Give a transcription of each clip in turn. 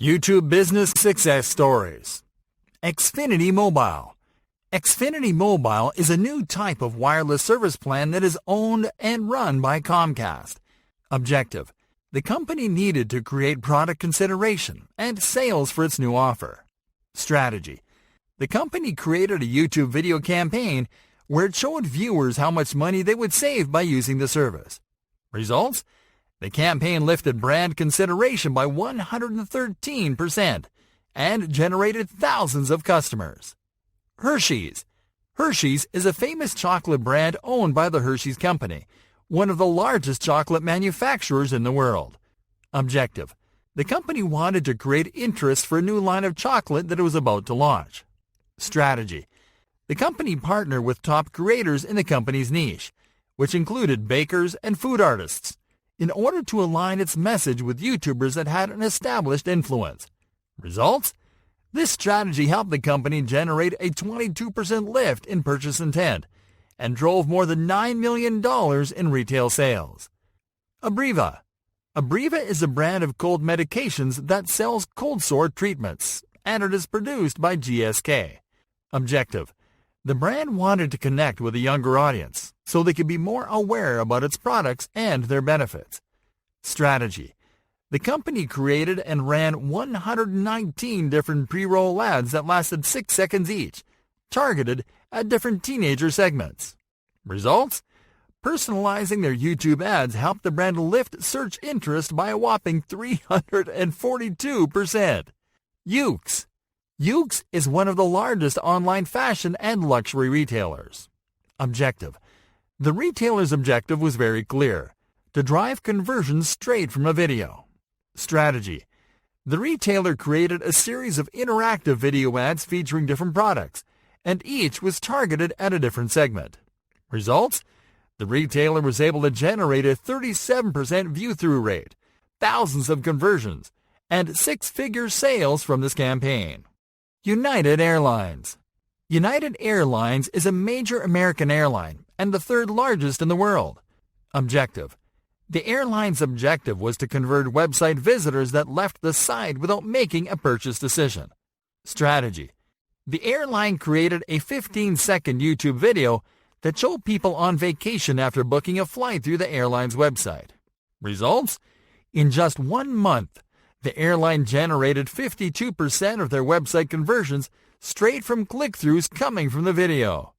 YouTube Business Success Stories. Xfinity Mobile. Xfinity Mobile is a new type of wireless service plan that is owned and run by Comcast. Objective: the company needed to create product consideration and sales for its new offer. Strategy: the company created a YouTube video campaign where it showed viewers how much money they would save by using the service. Results: the campaign lifted brand consideration by 113% and generated thousands of customers. Hershey's. Hershey's is a famous chocolate brand owned by the Hershey's Company, one of the largest chocolate manufacturers in the world. Objective: the company wanted to create interest for a new line of chocolate that it was about to launch. Strategy: the company partnered with top creators in the company's niche, which included bakers and food artists, in order to align its message with YouTubers that had an established influence. Results: this strategy helped the company generate a 22% lift in purchase intent and drove more than $9 million in retail sales. Abreva. Abreva is a brand of cold medications that sells cold sore treatments, and it is produced by GSK. Objective: the brand wanted to connect with a younger audience so they could be more aware about its products and their benefits. Strategy: the company created and ran 119 different pre-roll ads that lasted 6 seconds each, targeted at different teenager segments. Results: personalizing their YouTube ads helped the brand lift search interest by a whopping 342%. Yoox. Yoox is one of the largest online fashion and luxury retailers. Objective: the retailer's objective was very clear: to drive conversions straight from a video. Strategy: the retailer created a series of interactive video ads featuring different products, and each was targeted at a different segment. Results: the retailer was able to generate a 37% view-through rate, thousands of conversions, and six-figure sales from this campaign. United Airlines. United Airlines is a major American airline and the third largest in the world. Objective: the airline's objective was to convert website visitors that left the site without making a purchase decision. Strategy: the airline created a 15-second YouTube video that showed people on vacation after booking a flight through the airline's website. Results: in just 1 month, the airline generated 52% of their website conversions straight from click-throughs coming from the video.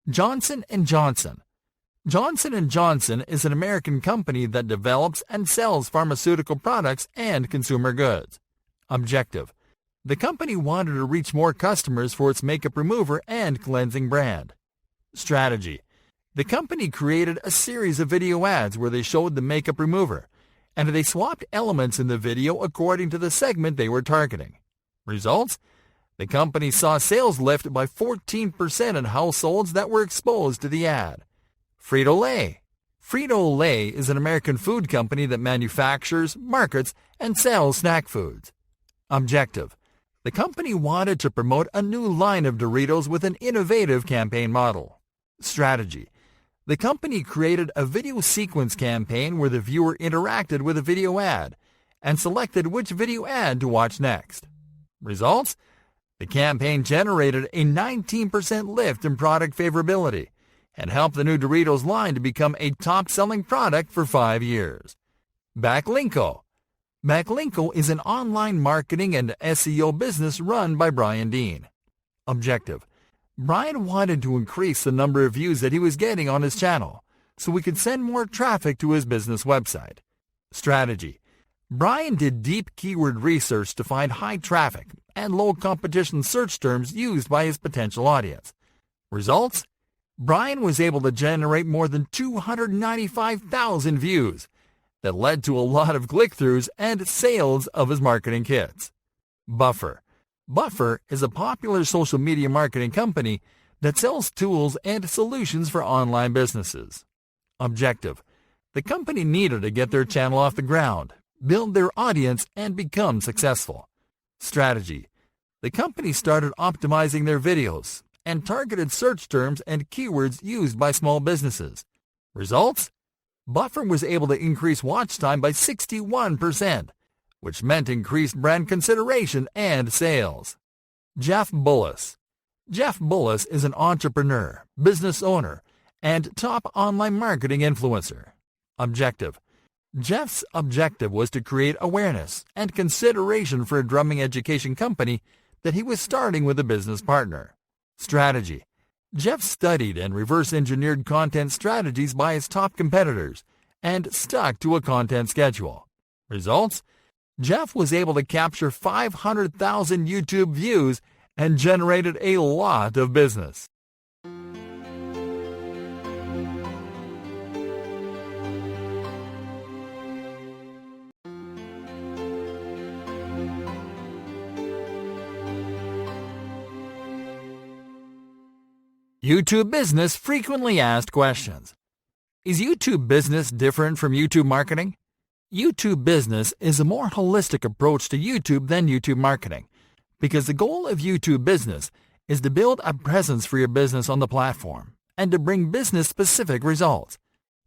Johnson & Johnson. Johnson & Johnson is an American company that develops and sells pharmaceutical products and consumer goods. Objective: the company wanted to reach more customers for its makeup remover and cleansing brand. Strategy: the company created a series of video ads where they showed the makeup remover, and they swapped elements in the video according to the segment they were targeting. Results: the company saw sales lift by 14% in households that were exposed to the ad. Frito-Lay. Frito-Lay is an American food company that manufactures, markets, and sells snack foods. Objective: the company wanted to promote a new line of Doritos with an innovative campaign model. Strategy: the company created a video sequence campaign where the viewer interacted with a video ad and selected which video ad to watch next. Results: the campaign generated a 19% lift in product favorability and helped the new Doritos line to become a top-selling product for 5 years. Backlinko. Backlinko is an online marketing and SEO business run by Brian Dean. Objective: Brian wanted to increase the number of views that he was getting on his channel so he could send more traffic to his business website. Strategy: Brian did deep keyword research to find high traffic and low competition search terms used by his potential audience. Results: Brian was able to generate more than 295,000 views that led to a lot of click-throughs and sales of his marketing kits. Buffer. Buffer is a popular social media marketing company that sells tools and solutions for online businesses. Objective: the company needed to get their channel off the ground, build their audience, and become successful. Strategy: the company started optimizing their videos and targeted search terms and keywords used by small businesses. Results: Buffer was able to increase watch time by 61%, which meant increased brand consideration and sales. Jeff Bullis. Jeff Bullis is an entrepreneur, business owner, and top online marketing influencer. Objective. Jeff's objective was to create awareness and consideration for a drumming education company that he was starting with a business partner. Strategy. Jeff studied and reverse-engineered content strategies by his top competitors and stuck to a content schedule. Results? Jeff was able to capture 500,000 YouTube views and generated a lot of business. YouTube Business Frequently Asked Questions. Is YouTube Business different from YouTube Marketing? YouTube Business is a more holistic approach to YouTube than YouTube Marketing, because the goal of YouTube Business is to build a presence for your business on the platform and to bring business-specific results.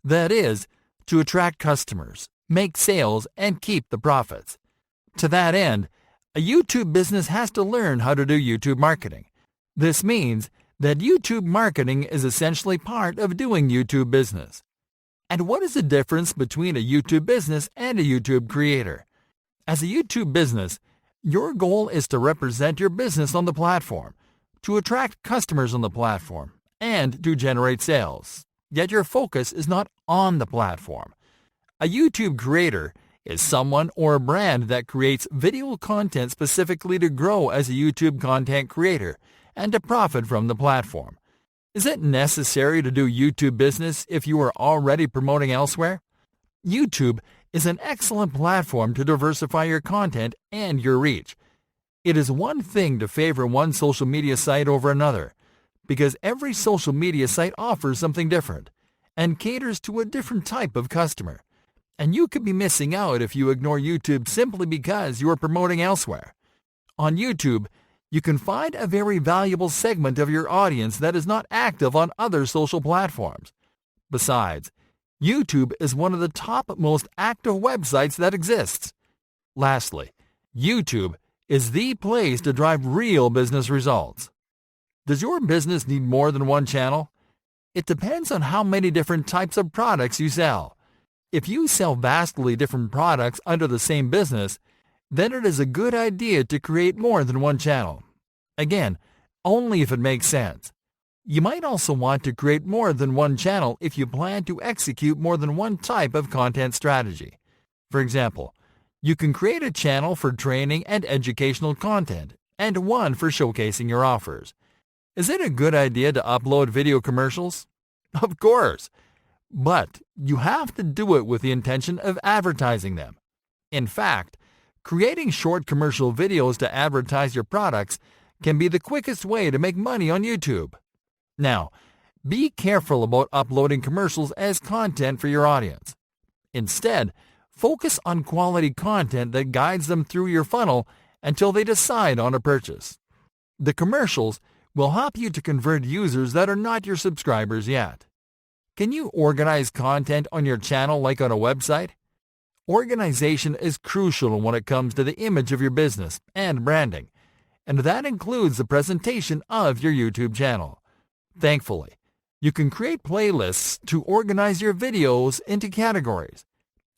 That is, to attract customers, make sales, and keep the profits. To that end, a YouTube business has to learn how to do YouTube Marketing. This means that YouTube Marketing is essentially part of doing YouTube Business. And what is the difference between a YouTube business and a YouTube creator? As a YouTube business, your goal is to represent your business on the platform, to attract customers on the platform, and to generate sales. Yet your focus is not on the platform. A YouTube creator is someone or a brand that creates video content specifically to grow as a YouTube content creator and to profit from the platform. Is it necessary to do YouTube business if you are already promoting elsewhere? YouTube is an excellent platform to diversify your content and your reach. It is one thing to favor one social media site over another, because every social media site offers something different and caters to a different type of customer. And you could be missing out if you ignore YouTube simply because you are promoting elsewhere. On YouTube, you can find a very valuable segment of your audience that is not active on other social platforms. Besides, YouTube is one of the top most active websites that exists. Lastly, YouTube is the place to drive real business results. Does your business need more than one channel? It depends on how many different types of products you sell. If you sell vastly different products under the same business, then it is a good idea to create more than one channel. Again, only if it makes sense. You might also want to create more than one channel if you plan to execute more than one type of content strategy. For example, you can create a channel for training and educational content and one for showcasing your offers. Is it a good idea to upload video commercials? Of course, but you have to do it with the intention of advertising them. In fact, creating short commercial videos to advertise your products can be the quickest way to make money on YouTube. Now, be careful about uploading commercials as content for your audience. Instead, focus on quality content that guides them through your funnel until they decide on a purchase. The commercials will help you to convert users that are not your subscribers yet. Can you organize content on your channel like on a website? Organization is crucial when it comes to the image of your business and branding, and that includes the presentation of your YouTube channel. Thankfully, you can create playlists to organize your videos into categories,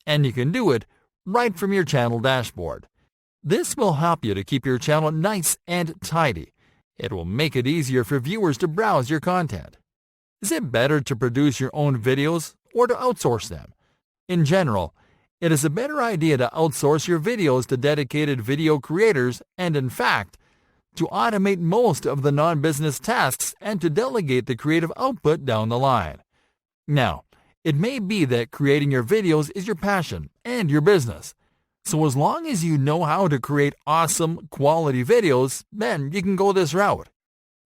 and you can do it right from your channel dashboard. This will help you to keep your channel nice and tidy. It will make it easier for viewers to browse your content. Is it better to produce your own videos or to outsource them? In general, it is a better idea to outsource your videos to dedicated video creators and, in fact, to automate most of the non-business tasks and to delegate the creative output down the line. Now, it may be that creating your videos is your passion and your business. So as long as you know how to create awesome, quality videos, then you can go this route.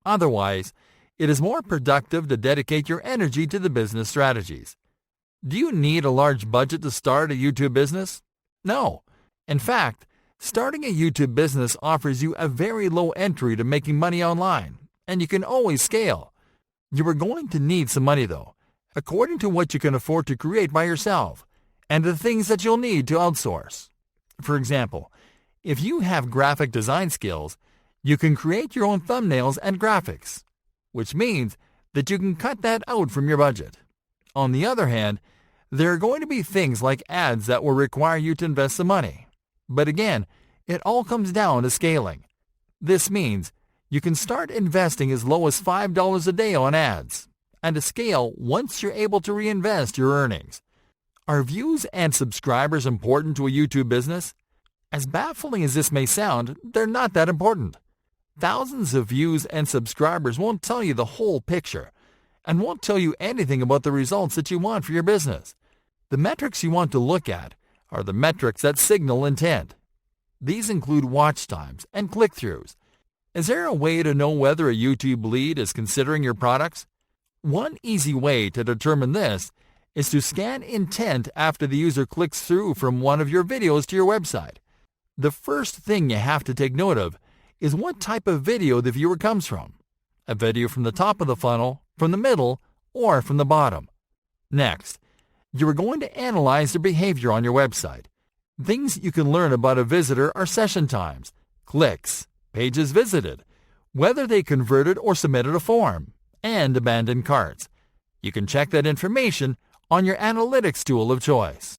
Otherwise, it is more productive to dedicate your energy to the business strategies. Do you need a large budget to start a YouTube business? No. In fact, starting a YouTube business offers you a very low entry to making money online, and you can always scale. You are going to need some money though, according to what you can afford to create by yourself, and the things that you'll need to outsource. For example, if you have graphic design skills, you can create your own thumbnails and graphics, which means that you can cut that out from your budget. On the other hand, there are going to be things like ads that will require you to invest some money. But again, it all comes down to scaling. This means you can start investing as low as $5 a day on ads, and to scale once you're able to reinvest your earnings. Are views and subscribers important to a YouTube business? As baffling as this may sound, they're not that important. Thousands of views and subscribers won't tell you the whole picture, and won't tell you anything about the results that you want for your business. The metrics you want to look at are the metrics that signal intent. These include watch times and click-throughs. Is there a way to know whether a YouTube lead is considering your products? One easy way to determine this is to scan intent after the user clicks through from one of your videos to your website. The first thing you have to take note of is what type of video the viewer comes from. A video from the top of the funnel, from the middle, or from the bottom. Next, you are going to analyze their behavior on your website. Things you can learn about a visitor are session times, clicks, pages visited, whether they converted or submitted a form, and abandoned carts. You can check that information on your analytics tool of choice.